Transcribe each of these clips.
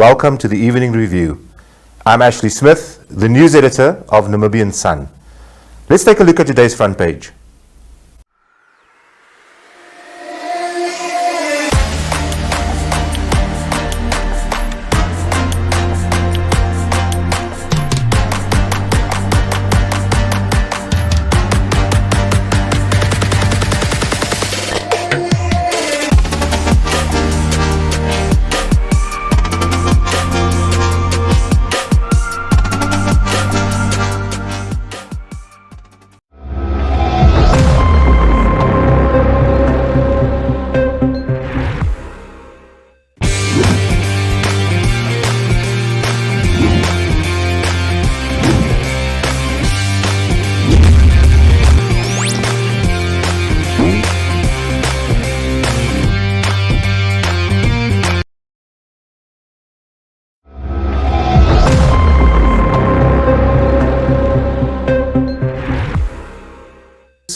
welcome to the Evening Review. I'm Ashley Smith, the news editor of Namibian Sun. Let's take a look at today's front page.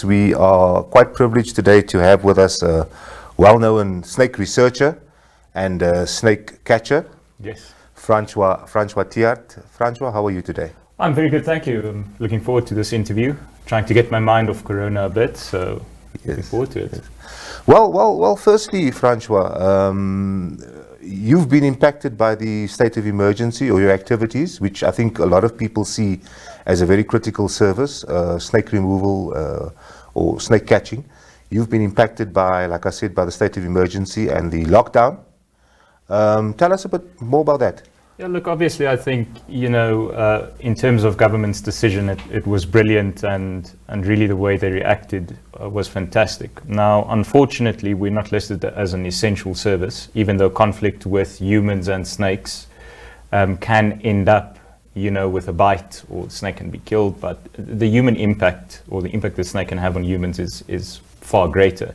We are quite privileged today to have with us a well-known snake researcher and snake catcher. Yes. Francois Theart. Francois, how are you today? I'm very good, thank you. I'm looking forward to this interview. Trying to get my mind off Corona a bit, so looking forward to it. Yes. Well, firstly, Francois, you've been impacted by the state of emergency or your activities, which I think a lot of people see as a very critical service, snake removal or snake catching. You've been impacted by, like I said, by the state of emergency and the lockdown. Tell us a bit more about that. Yeah, look, obviously I think, in terms of government's decision, it was brilliant and really the way they reacted was fantastic. Now, unfortunately, we're not listed as an essential service, even though conflict with humans and snakes can end up with a bite, or the snake can be killed, but the human impact or the impact the snake can have on humans is far greater.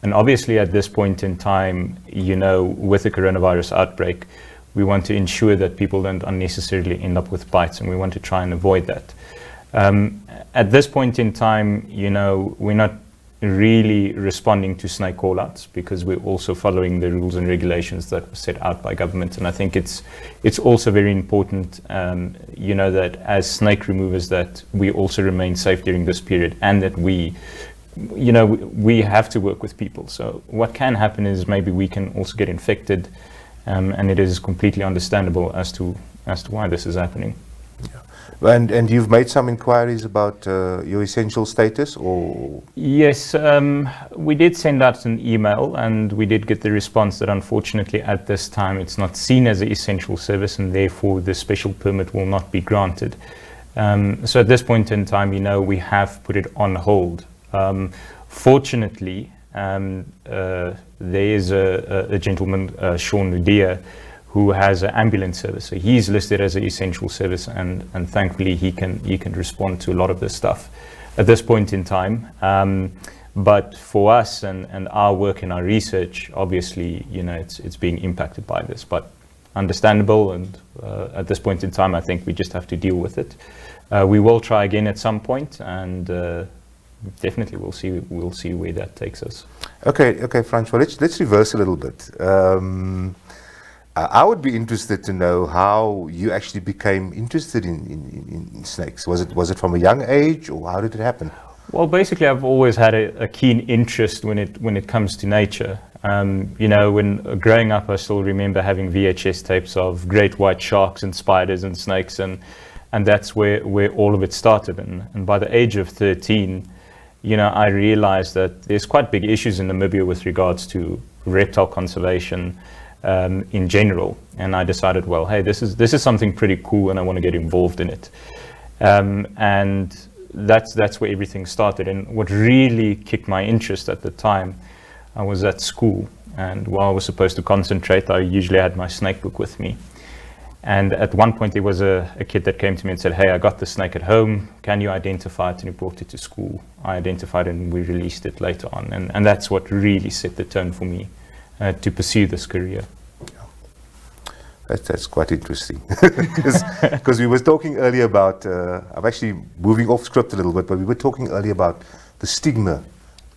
And obviously at this point in time, with the coronavirus outbreak, we want to ensure that people don't unnecessarily end up with bites, and we want to try and avoid that. At this point in time, we're not really responding to snake call-outs because we're also following the rules and regulations that were set out by government. And I think it's also very important, that as snake removers, that we also remain safe during this period, and that we have to work with people. So what can happen is maybe we can also get infected, and it is completely understandable as to why this is happening. Yeah. And you've made some inquiries about your essential status, or? Yes, we did send out an email, and we did get the response that unfortunately at this time it's not seen as an essential service, and therefore the special permit will not be granted. So at this point in time, we have put it on hold. Fortunately, there is a gentleman, Sean Nudia, who has an ambulance service. So he's listed as an essential service, and thankfully he can respond to a lot of this stuff at this point in time. But for us and our work and our research, obviously, it's being impacted by this, but understandable. And at this point in time, I think we just have to deal with it. We will try again at some point, and definitely we'll see where that takes us. Okay, Francois, let's reverse a little bit. I would be interested to know how you actually became interested in snakes. Was it from a young age, or how did it happen? Well, basically, I've always had a keen interest when it comes to nature. When growing up, I still remember having VHS tapes of great white sharks and spiders and snakes, and that's where all of it started. And by the age of 13, I realized that there's quite big issues in Namibia with regards to reptile conservation in general, and I decided, well, hey, this is something pretty cool, and I want to get involved in it. And that's where everything started. And what really kicked my interest at the time, I was at school, and while I was supposed to concentrate, I usually had my snake book with me. And at one point there was a kid that came to me and said, hey, I got the snake at home, can you identify it? And he brought it to school. I identified it, and we released it later on, and that's what really set the tone for me to pursue this career. That's quite interesting, because we were talking earlier about, I'm actually moving off script a little bit, but we were talking earlier about the stigma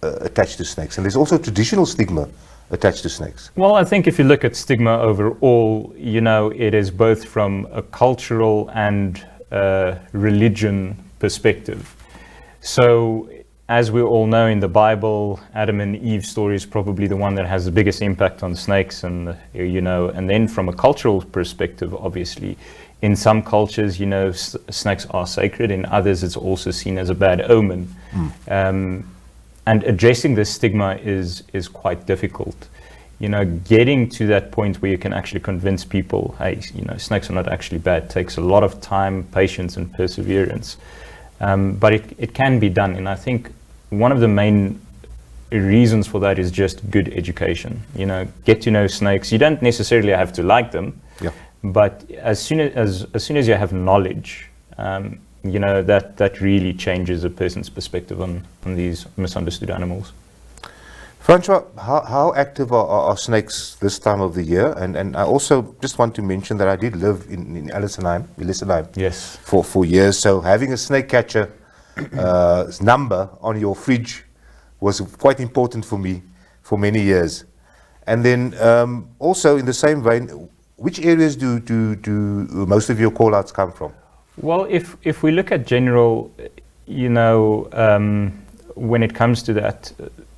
attached to snakes, and there's also traditional stigma attached to snakes? Well, I think if you look at stigma overall, it is both from a cultural and religion perspective. So, as we all know in the Bible, Adam and Eve's story is probably the one that has the biggest impact on snakes, and and then from a cultural perspective, obviously, in some cultures, snakes are sacred. In others, it's also seen as a bad omen. And addressing this stigma is quite difficult. Getting to that point where you can actually convince people, hey, snakes are not actually bad, takes a lot of time, patience, and perseverance. But it can be done, and I think one of the main reasons for that is just good education. Get to know snakes. You don't necessarily have to like them, Yeah. but as soon as you have knowledge, that really changes a person's perspective on these misunderstood animals. Francois, how active are snakes this time of the year? And I also just want to mention that I did live in Ellisonheim, Yes. for years. So having a snake catcher number on your fridge was quite important for me for many years. And then also in the same vein, which areas do most of your call-outs come from? Well, if we look at general, when it comes to that,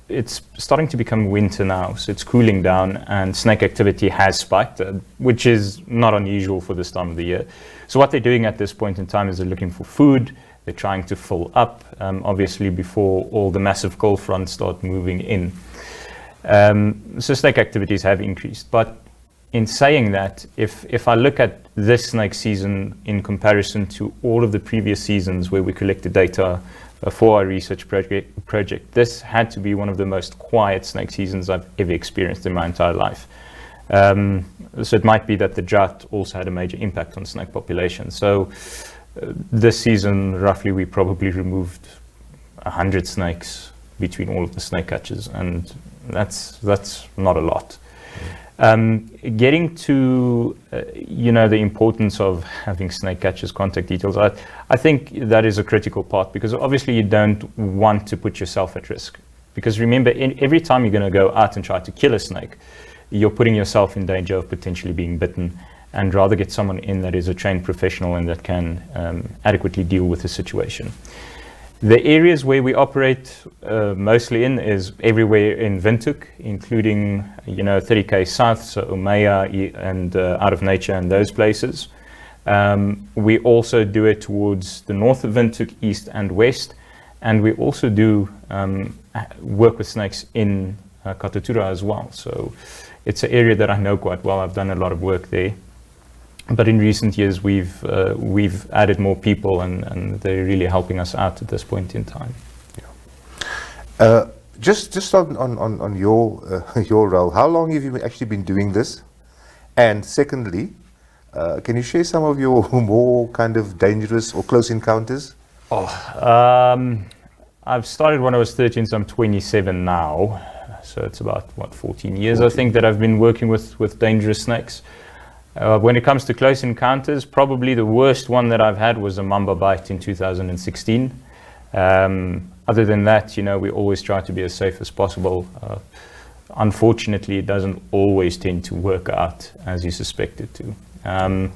it's starting to become winter now, so it's cooling down, and snake activity has spiked, which is not unusual for this time of the year. So what they're doing at this point in time is they're looking for food. They're trying to fill up, obviously, before all the massive cold fronts start moving in. So snake activities have increased. But in saying that, if I look at this snake season in comparison to all of the previous seasons where we collected data for our research project, this had to be one of the most quiet snake seasons I've ever experienced in my entire life. So it might be that the drought also had a major impact on snake population. So this season, roughly, we probably removed 100 snakes between all of the snake catches, and that's not a lot. Getting to the importance of having snake catchers' contact details, I think that is a critical part, because obviously you don't want to put yourself at risk. Because remember, every time you're going to go out and try to kill a snake, you're putting yourself in danger of potentially being bitten, and rather get someone in that is a trained professional and that can adequately deal with the situation. The areas where we operate mostly in is everywhere in Windhoek, including 30k south, so Umeya and Out of Nature and those places. We also do it towards the north of Windhoek, east and west, and we also do work with snakes in Katutura as well. So it's an area that I know quite well. I've done a lot of work there. But in recent years, we've added more people, and they're really helping us out at this point in time. Yeah. Just on your role, how long have you actually been doing this? And secondly, can you share some of your more kind of dangerous or close encounters? I've started when I was 13, so I'm 27 now. So it's about 14 years, I think, that I've been working with dangerous snakes. When it comes to close encounters, probably the worst one that I've had was a mamba bite in 2016. Other than that, we always try to be as safe as possible. Unfortunately, it doesn't always tend to work out as you suspect it to.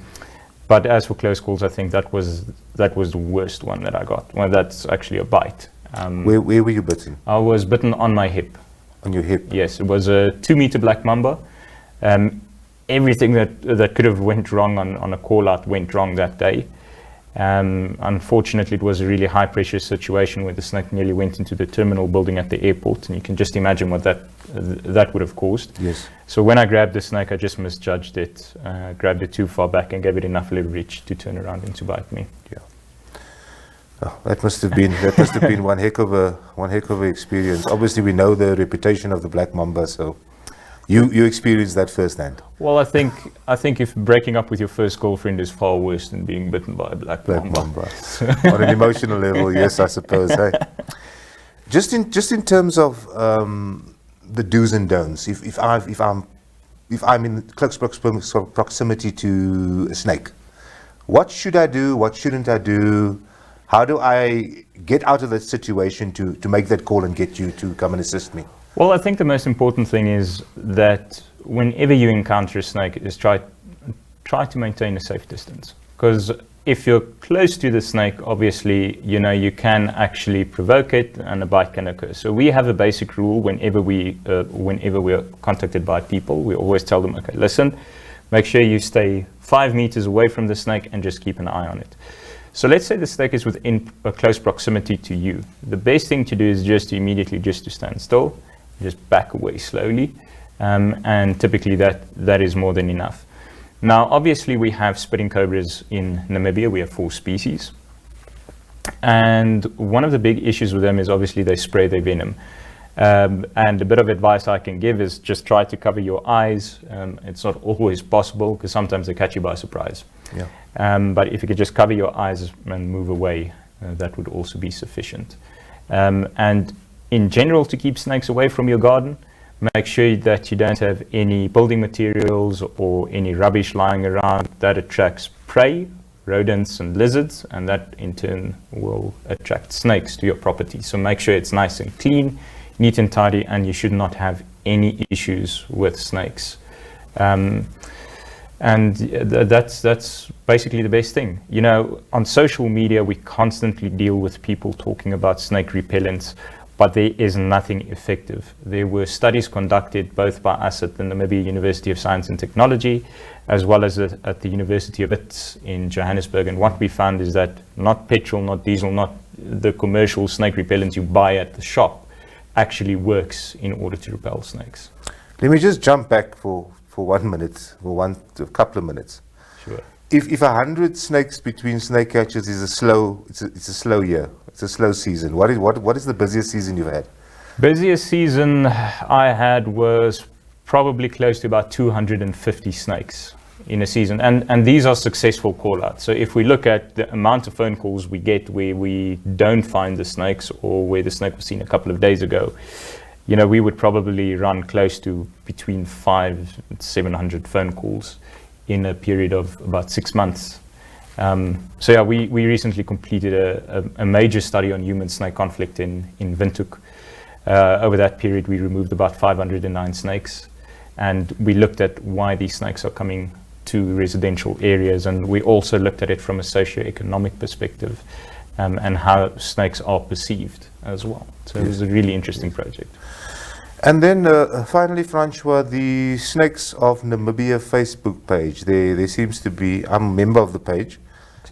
But as for close calls, I think that was the worst one that I got. Well, that's actually a bite. Where were you bitten? I was bitten on my hip. On your hip? Yes, it was a 2-meter black mamba. Everything that could have went wrong on a call out went wrong that day. Unfortunately, it was a really high pressure situation where the snake nearly went into the terminal building at the airport, and you can just imagine what that would have caused. Yes. So when I grabbed the snake, I just misjudged it, grabbed it too far back and gave it enough leverage to turn around and to bite me. Yeah. Oh, that must have been one heck of a experience. Obviously, we know the reputation of the black mamba, so you experienced that firsthand. Well, I think if breaking up with your first girlfriend is far worse than being bitten by a black mamba. On an emotional level, yes, I suppose. Hey? Just in terms of the do's and don'ts. If I'm in close proximity to a snake, what should I do? What shouldn't I do? How do I get out of that situation to make that call and get you to come and assist me? Well, I think the most important thing is that whenever you encounter a snake, is try to maintain a safe distance. Because if you're close to the snake, obviously, you can actually provoke it and a bite can occur. So we have a basic rule whenever we are contacted by people, we always tell them, okay, listen, make sure you stay 5 meters away from the snake and just keep an eye on it. So let's say the snake is within a close proximity to you. The best thing to do is just to stand still, just back away slowly, and typically that is more than enough. Now, obviously, we have spitting cobras in Namibia. We have 4 species. And one of the big issues with them is obviously they spray their venom. And a bit of advice I can give is just try to cover your eyes. It's not always possible because sometimes they catch you by surprise. Yeah. But if you could just cover your eyes and move away, that would also be sufficient. And in general, to keep snakes away from your garden, make sure that you don't have any building materials or any rubbish lying around that attracts prey, rodents and lizards, and that in turn will attract snakes to your property. So make sure it's nice and clean, neat and tidy, and you should not have any issues with snakes. And that's basically the best thing. On social media, we constantly deal with people talking about snake repellents, but there is nothing effective. There were studies conducted both by us at the Namibia University of Science and Technology, as well as at the University of Wits in Johannesburg. And what we found is that not petrol, not diesel, not the commercial snake repellent you buy at the shop actually works in order to repel snakes. Let me just jump back for 1 minute, a couple of minutes. Sure. If 100 snakes between snake catchers is a slow year, it's a slow season. What is the busiest season you've had? Busiest season I had was probably close to about 250 snakes in a season, and these are successful call-outs. So if we look at the amount of phone calls we get where we don't find the snakes or where the snake was seen a couple of days ago, we would probably run close to between 500 and 700 phone calls in a period of about 6 months. So yeah, we recently completed a major study on human-snake conflict in Windhoek. Over that period, we removed about 509 snakes, and we looked at why these snakes are coming to residential areas, and we also looked at it from a socio-economic perspective, and how snakes are perceived as well. So It was a really interesting project. And then finally, Francois, the Snakes of Namibia Facebook page. There seems to be, I'm a member of the page,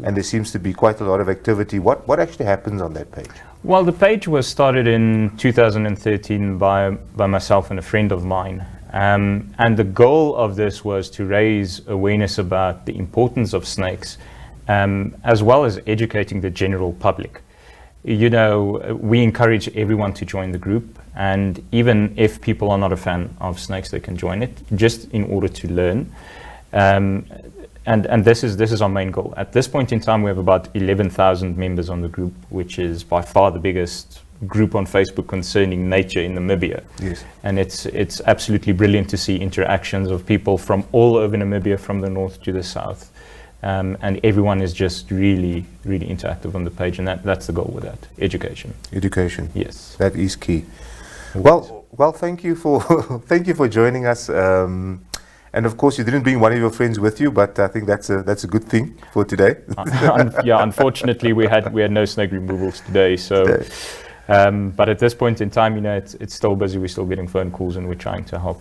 and there seems to be quite a lot of activity. What actually happens on that page? Well, the page was started in 2013 by myself and a friend of mine. And the goal of this was to raise awareness about the importance of snakes, as well as educating the general public. We encourage everyone to join the group, and even if people are not a fan of snakes, they can join it just in order to learn. And this is our main goal. At this point in time, we have about 11,000 members on the group, which is by far the biggest group on Facebook concerning nature in Namibia. Yes. And it's absolutely brilliant to see interactions of people from all over Namibia, from the north to the south. And everyone is just really, really interactive on the page, and that's the goal with that, education. Education. Yes. That is key. Well, thank you for thank you for joining us. And of course, you didn't bring one of your friends with you, but I think that's a good thing for today. Yeah, unfortunately, we had no snake removals today. So, but at this point in time, it's still busy. We're still getting phone calls, and we're trying to help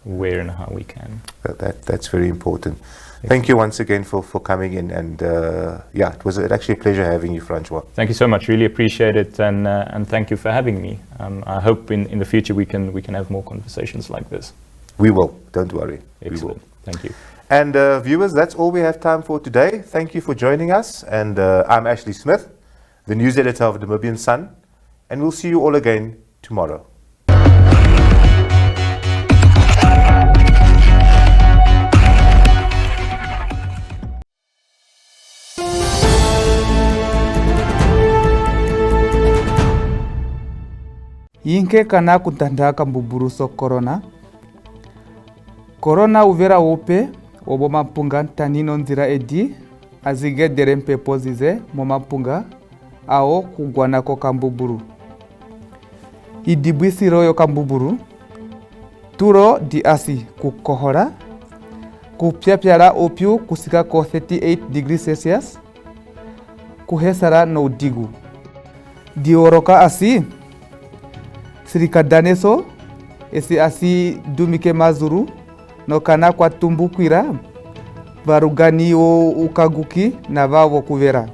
where and how we can. That's very important. Thank you once again for coming in, and it was actually a pleasure having you, Francois. Thank you so much. Really appreciate it, and thank you for having me. I hope in the future we can have more conversations like this. We will. Don't worry. Excellent. We will. Thank you. And viewers, that's all we have time for today. Thank you for joining us, and I'm Ashley Smith, the news editor of the Namibian Sun, and we'll see you all again tomorrow. Yinke kana kutandaka mbuburuso corona uvera wope obo mapunga tanino nzira edi azige derempe pozize mo mapunga ao kugwana ko kambuburu idibwi siro yo kambuburu turo di asi kukohora kupyapyala opyu kusika ko 38 degrees Celsius kuhesara no digu dioroka asi sirikadaneso esi asi dumike mazuru no kana kwa tumbukwira varugani o ukaguki na vavo kuvera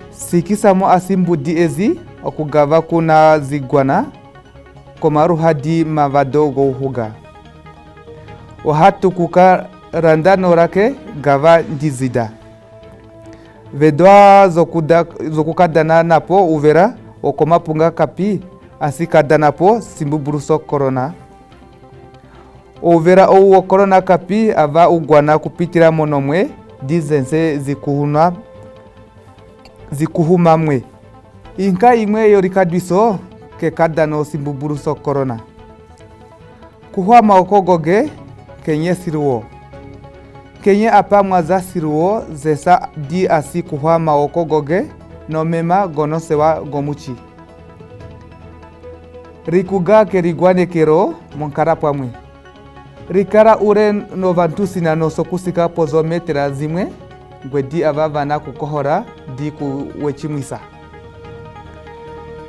sikisamo asi mbudi ezi okugava kuna zigwana komaru hadi mavadogo huga ohatu kuka randano rake gava ndizida vedwa zokukadana napo uvera okomapunga kapi asikadanapo simbuburuso corona uvera ou corona kapi ava ugwana kupitira monomwe dizense zikuhumamwe inka imwe yorikadwiso ke kadano simbuburuso corona kuhwa maokogoge kenye siruo kenye apa mwaza siruo zesa di asi kuhwa maokogoge no mema gonosewa gomuchi rikuga kerigwane kero monkara pamwe rikara ure no vantusi na no sokusika pozometera zimwe gwedi avavana kukohora di kuwechimwisa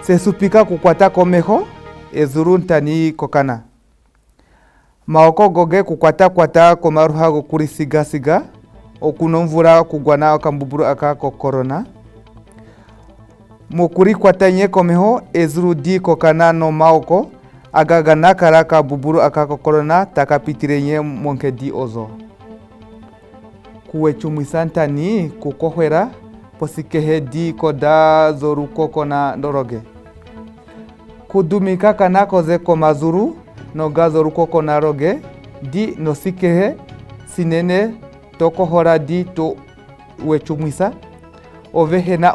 sesupika kukwata komeho ezuru ntani kokana maoko goge kukwata komaruha gokuri siga okunomvura kugwana akambuburu aka corona mukuri kwatanye komeho ezuru di kokana no maoko agagana karaka buburu aka corona takapitirenye monke di ozo kuwechumwisantani kukohwera posikehe di koda zoru kokona ndoroge kudumika kana koze komazuru no gazoru kokona roge di nosikehe sinene tokohora di to wechumwisa ovehena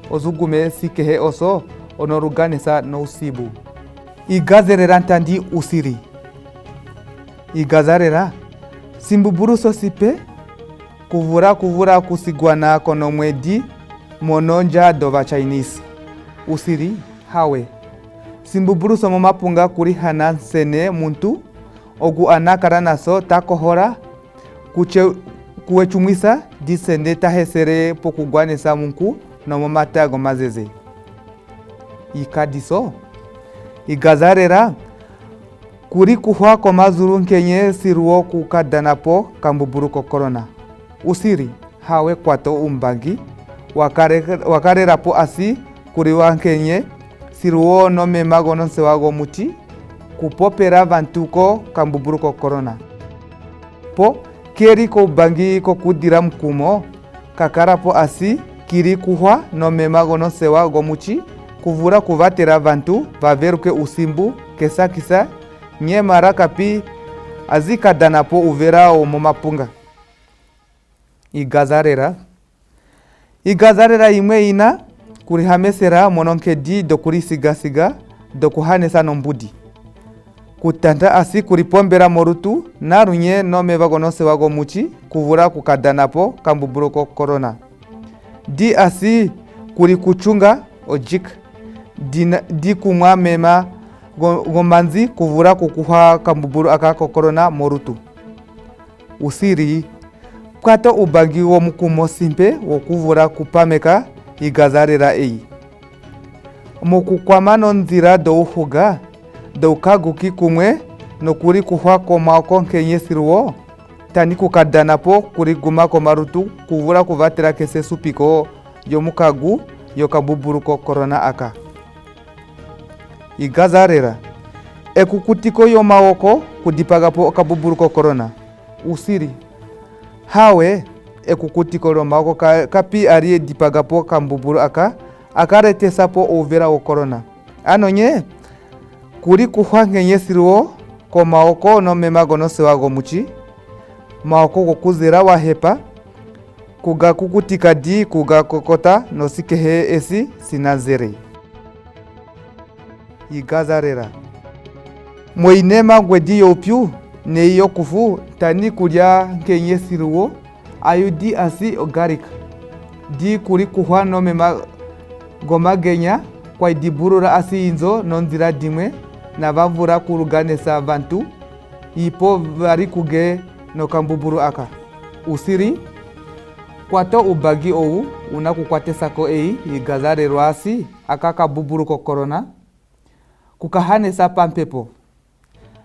ozugume sikehe oso onoruganesa no usibu igazerera ntandi usiri igazarera simbuburuso sipe kuvura kusigwana konomwedi mononja dova Chinese usiri hawe simbuburuso momapunga kuri hana sene muntu ogu anakara naso takohora kuwechumwisa disende tahesere pokugwanesa munku no momata gomazeze ikadiso igazarera kuri kuhwa komazuru nkenye siruo kukadanapo kambuburuko corona usiri hawe kwato umbangi wakarerapo asi kuri wankenye siruo no memago no sewago muti kupopera vantuko kambuburuko corona po keri ko bangi ko kudira mkumo kakarapo asi kiri kuhwa no memago no sewago muti kuvura kuvatera vantu vaveruke usimbu kesa nye mara kapi azikadanapo uvera omomapunga igazarera imwe ina kurihamesera mononkedi dokuri siga dokuhanesa nombudi kutanda asi kuripombera morutu narunye nome vagonose wago muchi kuvura kukadanapo kambuburuko corona di asi kuri kuchunga ojik di kumwa mema gomanzi kuvura kukuha kambuburu akako corona morutu usiri kwato ubangi wo mukumo simpe wo kuvura kupameka igazarera ei mukukwamano nzira do uhuga do kaguki kumwe no kuri kuhwa komako nkenye siruo tani kukadanapo kuri gumako marutu kuvura kuvatera kese supiko yomukagu yokabuburuko corona aka igazarera ekukutiko yo mawoko kudipagapo kabuburuko corona usiri hawe ekukutiko yo mawoko kapi arie dipagapo kambuburu aka akaretesapo overa o corona anonye kuri kuhwangenye siruo ko mawoko no memago no sewago muchi mawoko kokuzera wahepa kuga kukutika di kuga kokota no sikehe esi sinazere igazarera moinema gwedi yopyu ne yokufu tani kulya nkenye siruo ayudi asi ogaric di kuri kuhwa no mema goma genya kwa idiburura asi inzo nonzira dimwe na vavura kuruganesa vantu ipo vari kuge no kambuburu aka usiri kwato ubagi ou unakukwatesako ei igazarero asi aka kabuburu ko corona kukahanesa pampepo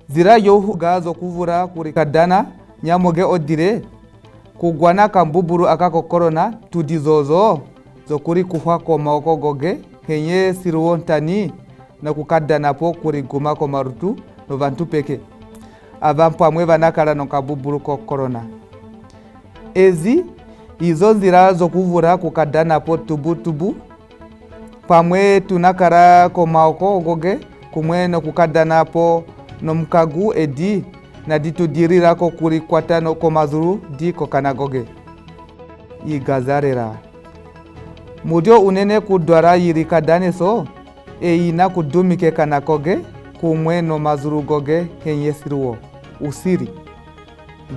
zira yohuga zo kuvura kurikadana nyamoge odire kugwana kambuburu aka ko corona tudizozo zo kuri kuhwa ko maoko goge henye siruontani na kukadana po kuri guma ko marutu no vantu peke avampamwe vanakala no kabuburu ko corona ezi izo nzira zo kuvura kukadana po tubu pamwe tunakara ko maoko goge kumwe no kukadana po no mkagu edi na ditudirira ko kuri kwatano ko mazuru di ko kanagoge igazarera mudio unene kudwara yirikadane so ina kudumike kanakoge kumwe no mazuru goge henyesiruo usiri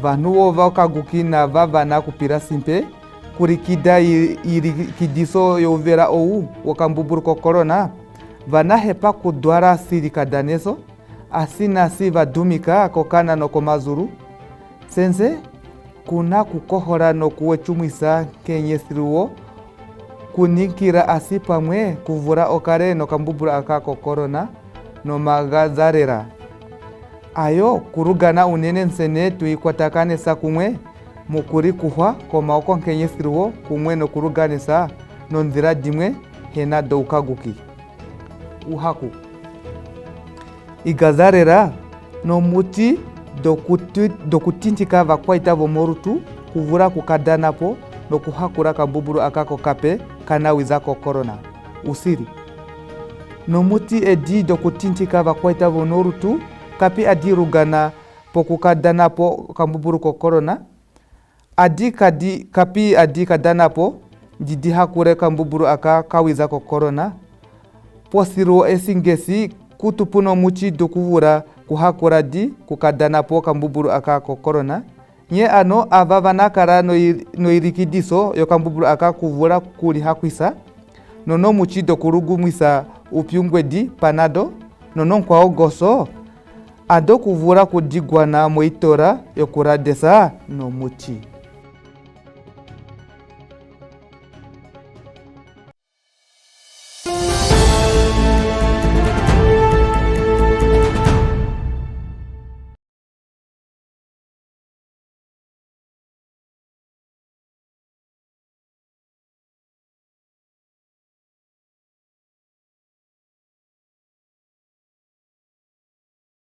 vanuo vakaguki na vavana kupira simpe kurikida irikidiso yovera ou wakambuburu ko corona vana hepa kudwara sirikadaneso asina si vadumika kokana no komazuru sense kuna kukohora no kuwechumwisa kenyesiruo kunikira asi pamwe kuvura okare no kambuburu aka ko corona no magazarera ayo kurugana unene nsene tuikwatakane kumwe mukuri kuhwa ko maoko kenyesiruo kumwe no kuruganisa no nzira dimwe hena doukaguki uhaku igazarera no muti dokutintika vakwaita vomorutu kuvura kukadanapo no kuhakura kambuburu akako kape kanawiza ko corona usiri no muti edi dokutintika vakwaita vonorutu kapi adi rugana po kukadanapo kambuburu ko corona kapi adi kadanapo jidi hakure kambuburu aka kawiza ko corona posiro esingesi kutupuno muchi dokuvura kuhakura di kukadanapo kambuburu aka ko corona nye ano avavanakara no irikidiso yo kambuburu aka kuvura kuri hakwisa nono muchi dokurugumwisa upyungwe di panado nono kwao goso ado kuvura kudigwana moitora yo kuradesa no muchi